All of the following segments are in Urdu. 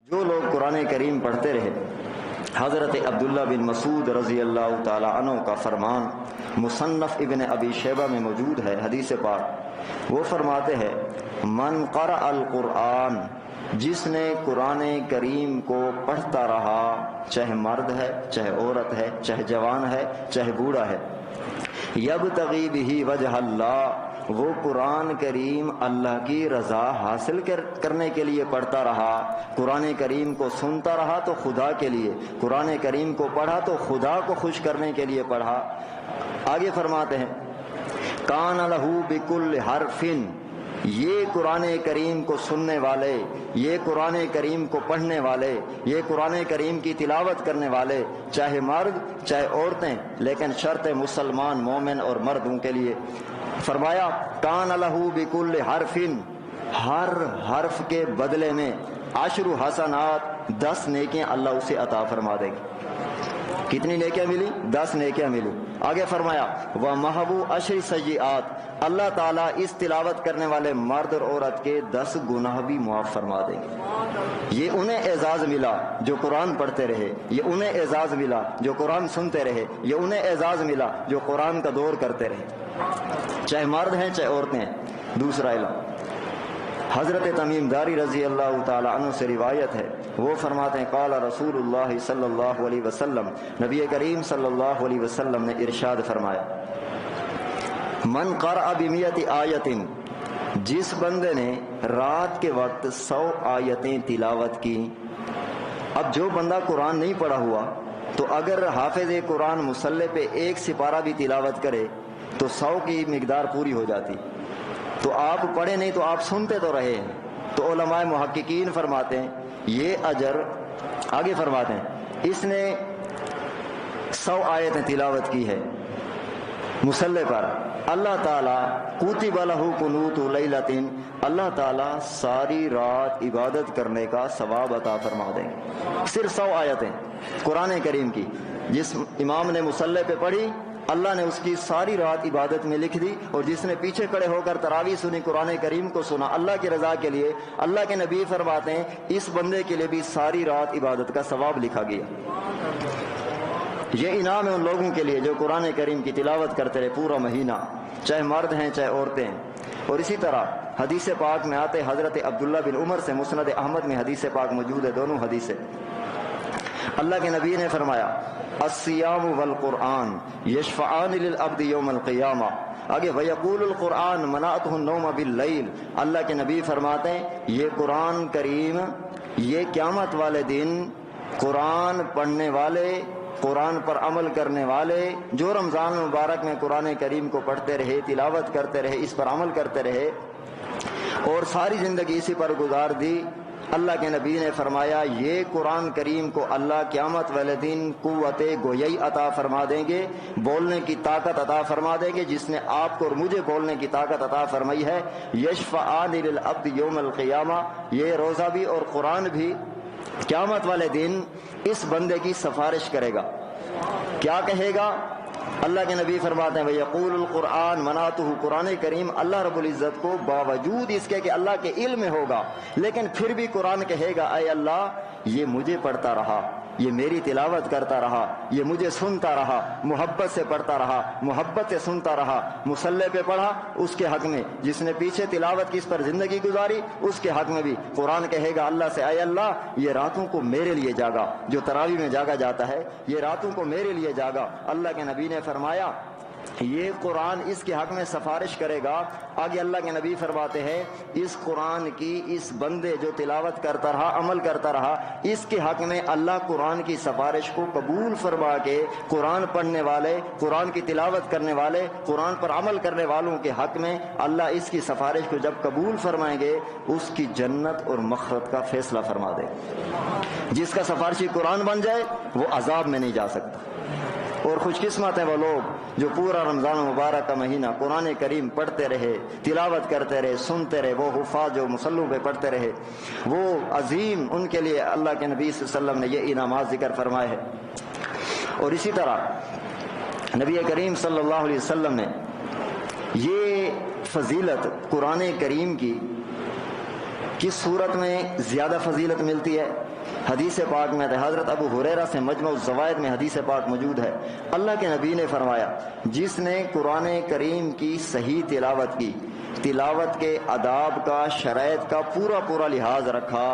جو لوگ قرآن کریم پڑھتے رہے، حضرت عبداللہ بن مسعود رضی اللہ تعالی عنہ کا فرمان مصنف ابن ابی شیبہ میں موجود ہے، حدیث پاک، وہ فرماتے ہیں من قرأ القرآن، جس نے قرآن کریم کو پڑھتا رہا، چاہے مرد ہے، چاہے عورت ہے، چاہے جوان ہے، چاہے بوڑھا ہے، یبتغی بہ وجہ اللہ، وہ قرآن کریم اللہ کی رضا حاصل کرنے کے لیے پڑھتا رہا، قرآن کریم کو سنتا رہا تو خدا کے لیے، قرآن کریم کو پڑھا تو خدا کو خوش کرنے کے لیے پڑھا۔ آگے فرماتے ہیں کان لہ بکل حرف، یہ قرآن کریم کو سننے والے، یہ قرآن کریم کو پڑھنے والے، یہ قرآن کریم کی تلاوت کرنے والے، چاہے مرد چاہے عورتیں، لیکن شرط مسلمان مومن اور مردوں کے لیے، فرمایا کان لہ بکل حرف، ہر حرف کے بدلے میں 10 حسنات، 10 نیکیاں اللہ اسے عطا فرما دے گی۔ کتنی نیکیاں ملی؟ 10 نیکیاں ملی۔ آگے فرمایا وَمَحْوُ 10 سیئات، اللہ تعالیٰ اس تلاوت کرنے والے مرد اور عورت کے 10 گناہ بھی معاف فرما دیں گے۔ یہ انہیں اعزاز ملا جو قرآن پڑھتے رہے، یہ انہیں اعزاز ملا جو قرآن سنتے رہے، یہ انہیں اعزاز ملا جو قرآن کا دور کرتے رہے، چاہے مرد ہیں چاہے عورتیں ہیں۔ دوسرا علم، حضرت تمیم داری رضی اللہ تعالی عنہ سے روایت ہے، وہ فرماتے ہیں قال رسول اللہ صلی اللہ علیہ وسلم، نبی کریم صلی اللہ علیہ وسلم نے ارشاد فرمایا من قرأ ب100 آیت، جس بندے نے رات کے وقت 100 آیتیں تلاوت کی۔ اب جو بندہ قرآن نہیں پڑھا ہوا تو اگر حافظ قرآن مصلی پہ 1 سپارہ بھی تلاوت کرے تو 100 کی مقدار پوری ہو جاتی۔ تو آپ پڑھے نہیں تو آپ سنتے تو رہے ہیں۔ تو علماء محققین فرماتے ہیں یہ اجر، آگے فرماتے ہیں اس نے 100 آیتیں تلاوت کی ہے مصلی پر، اللہ تعالیٰ کتب لہ قنوت لیلۃ، اللہ تعالیٰ ساری رات عبادت کرنے کا ثواب عطا فرما دیں گے۔ صرف 100 آیتیں قرآن کریم کی جس امام نے مصلی پہ پڑھی، اللہ نے اس کی ساری رات عبادت میں لکھ دی، اور جس نے پیچھے کھڑے ہو کر تراویح سنی، قرآن کریم کو سنا اللہ کی رضا کے لیے، اللہ کے نبی فرماتے ہیں اس بندے کے لیے بھی ساری رات عبادت کا ثواب لکھا گیا۔ یہ انعام ہے ان لوگوں کے لیے جو قرآن کریم کی تلاوت کرتے رہے پورا مہینہ، چاہے مرد ہیں چاہے عورتیں ہیں۔ اور اسی طرح حدیث پاک میں آتے حضرت عبداللہ بن عمر سے، مسند احمد میں حدیث پاک موجود ہے، دونوں حدیثیں، اللہ کے نبی نے فرمایا الصیام والقرآن یشفعان للعبد یوم القیامہ، آگے ویقول القرآن منعتہ النوم باللیل، اللہ کے نبی فرماتے ہیں یہ قرآن کریم یہ قیامت والے دن قرآن پڑھنے والے، قرآن پر عمل کرنے والے، جو رمضان مبارک میں قرآن کریم کو پڑھتے رہے، تلاوت کرتے رہے، اس پر عمل کرتے رہے اور ساری زندگی اسی پر گزار دی، اللہ کے نبی نے فرمایا یہ قرآن کریم کو اللہ قیامت والے دن قوت گویائی عطا فرما دیں گے، بولنے کی طاقت عطا فرما دیں گے، جس نے آپ کو اور مجھے بولنے کی طاقت عطا فرمائی ہے۔ یشفعان للعبد یوم القیامہ، یہ روزہ بھی اور قرآن بھی قیامت والے دن اس بندے کی سفارش کرے گا۔ کیا کہے گا؟ اللہ کے نبی فرماتے ہیں وَيَقُولُ الْقُرْآنُ مَنَعْتُهُ، قرآن کریم اللہ رب العزت کو باوجود اس کے کہ اللہ کے علم میں ہوگا، لیکن پھر بھی قرآن کہے گا اے اللہ یہ مجھے پڑھتا رہا، یہ میری تلاوت کرتا رہا، یہ مجھے سنتا رہا، محبت سے پڑھتا رہا، محبت سے سنتا رہا، مصلی پہ پڑھا اس کے حق میں، جس نے پیچھے تلاوت کی اس پر زندگی گزاری اس کے حق میں بھی قرآن کہے گا اللہ سے اے اللہ یہ راتوں کو میرے لیے جاگا، جو تراویح میں جاگا جاتا ہے یہ راتوں کو میرے لیے جاگا۔ اللہ کے نبی نے فرمایا یہ قرآن اس کے حق میں سفارش کرے گا۔ آگے اللہ کے نبی فرماتے ہیں اس قرآن کی اس بندے جو تلاوت کرتا رہا، عمل کرتا رہا، اس کے حق میں اللہ قرآن کی سفارش کو قبول فرما کے قرآن پڑھنے والے، قرآن کی تلاوت کرنے والے، قرآن پر عمل کرنے والوں کے حق میں اللہ اس کی سفارش کو جب قبول فرمائیں گے اس کی جنت اور مغفرت کا فیصلہ فرما دے۔ جس کا سفارشی قرآن بن جائے وہ عذاب میں نہیں جا سکتا۔ اور خوش قسمت ہیں وہ لوگ جو پورا رمضان مبارک کا مہینہ قرآن کریم پڑھتے رہے، تلاوت کرتے رہے، سنتے رہے، وہ حفاظ جو مصلوں پہ پڑھتے رہے، وہ عظیم ان کے لیے اللہ کے نبی صلی اللہ علیہ وسلم نے یہ انعامات ذکر فرمائے ہیں۔ اور اسی طرح نبی کریم صلی اللہ علیہ وسلم نے یہ فضیلت قرآن کریم کی کس صورت میں زیادہ فضیلت ملتی ہے؟ حدیث پاک میں حضرت ابو ہریرہ سے مجمع الزوائد میں حدیث پاک موجود ہے، اللہ کے نبی نے فرمایا جس نے قرآن کریم کی صحیح تلاوت کی، تلاوت کے آداب کا، شرائط کا پورا لحاظ رکھا،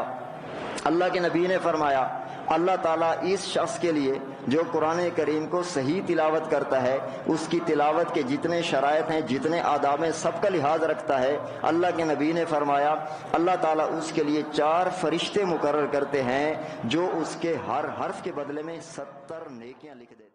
اللہ کے نبی نے فرمایا اللہ تعالیٰ اس شخص کے لیے جو قرآن کریم کو صحیح تلاوت کرتا ہے، اس کی تلاوت کے جتنے شرائط ہیں، جتنے آداب ہیں، سب کا لحاظ رکھتا ہے، اللہ کے نبی نے فرمایا اللہ تعالیٰ اس کے لیے 4 فرشتے مقرر کرتے ہیں جو اس کے ہر حرف کے بدلے میں 70 نیکیاں لکھ دیتے ہیں۔